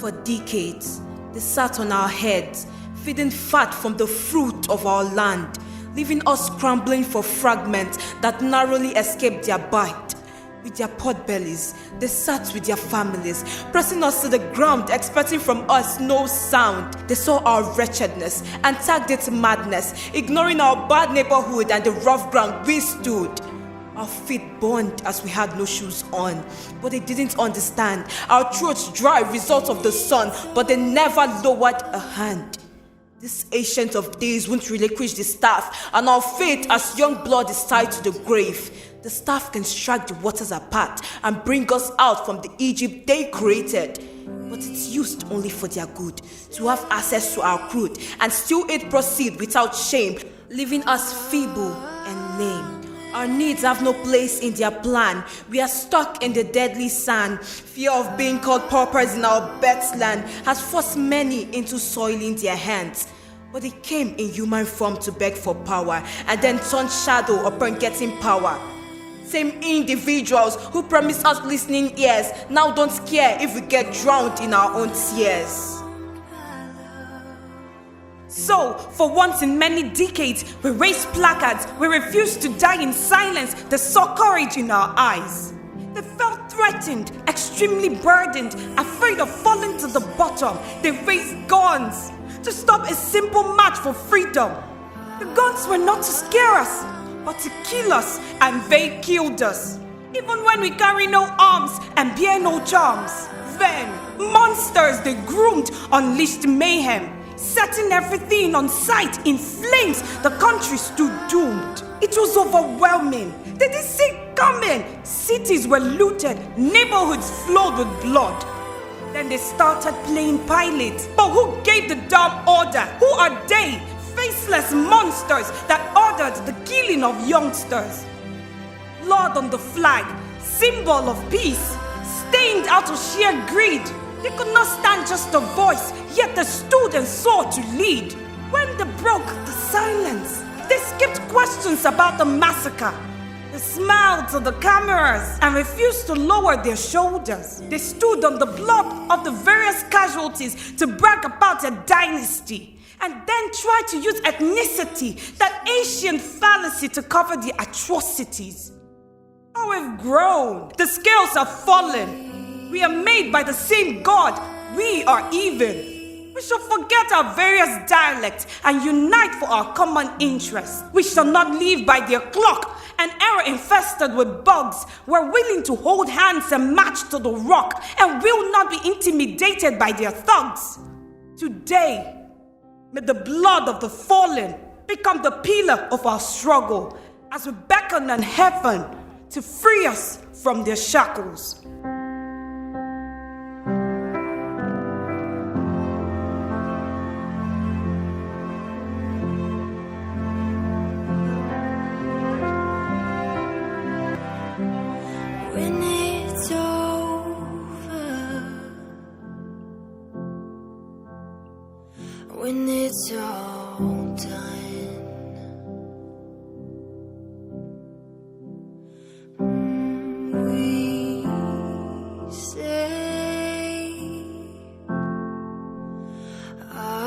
For decades, they sat on our heads, feeding fat from the fruit of our land, leaving us scrambling for fragments that narrowly escaped their bite. With their pot bellies, they sat with their families, pressing us to the ground, expecting from us no sound. They saw our wretchedness and tagged it madness, ignoring our bad neighborhood and the rough ground we stood. Our feet burned as we had no shoes on, but they didn't understand. Our throats dry, result of the sun, but they never lowered a hand. This ancient of days won't relinquish the staff, and our fate as young blood is tied to the grave. The staff can strike the waters apart and bring us out from the Egypt they created. But it's used only for their good, to have access to our crude, and still it proceed without shame, leaving us feeble and lame. Our needs have no place in their plan. We are stuck in the deadly sand. Fear of being called paupers in our birth land has forced many into soiling their hands. But they came in human form to beg for power, and then turned shadow upon getting power. Same individuals who promised us listening ears now don't care if we get drowned in our own tears. So, for once in many decades, we raised placards, we refused to die in silence. They saw courage in our eyes. They felt threatened, extremely burdened, afraid of falling to the bottom. They raised guns to stop a simple march for freedom. The guns were not to scare us, but to kill us, and they killed us. Even when we carry no arms and bear no charms. Then, monsters they groomed unleashed mayhem, setting everything on sight in flames. The country stood doomed. It was overwhelming. They didn't see it coming. Cities were looted, neighborhoods flowed with blood. Then they started playing pilots. But who gave the damn order? Who are they? Faceless monsters that ordered the killing of youngsters. Blood on the flag, symbol of peace, stained out of sheer greed. They could not stand just a voice, yet they stood and sought to lead. When they broke the silence, they skipped questions about the massacre. They smiled to the cameras and refused to lower their shoulders. They stood on the blood of the various casualties to brag about their dynasty, and then tried to use ethnicity, that ancient fallacy, to cover the atrocities. Oh, we've grown. The scales have fallen. We are made by the same God. We are even. We shall forget our various dialects and unite for our common interest. We shall not live by their clock, an era infested with bugs. We're willing to hold hands and march to the rock, and will not be intimidated by their thugs. Today, may the blood of the fallen become the pillar of our struggle as we beckon on heaven to free us from their shackles. When it's over, when it's all done, we say amen.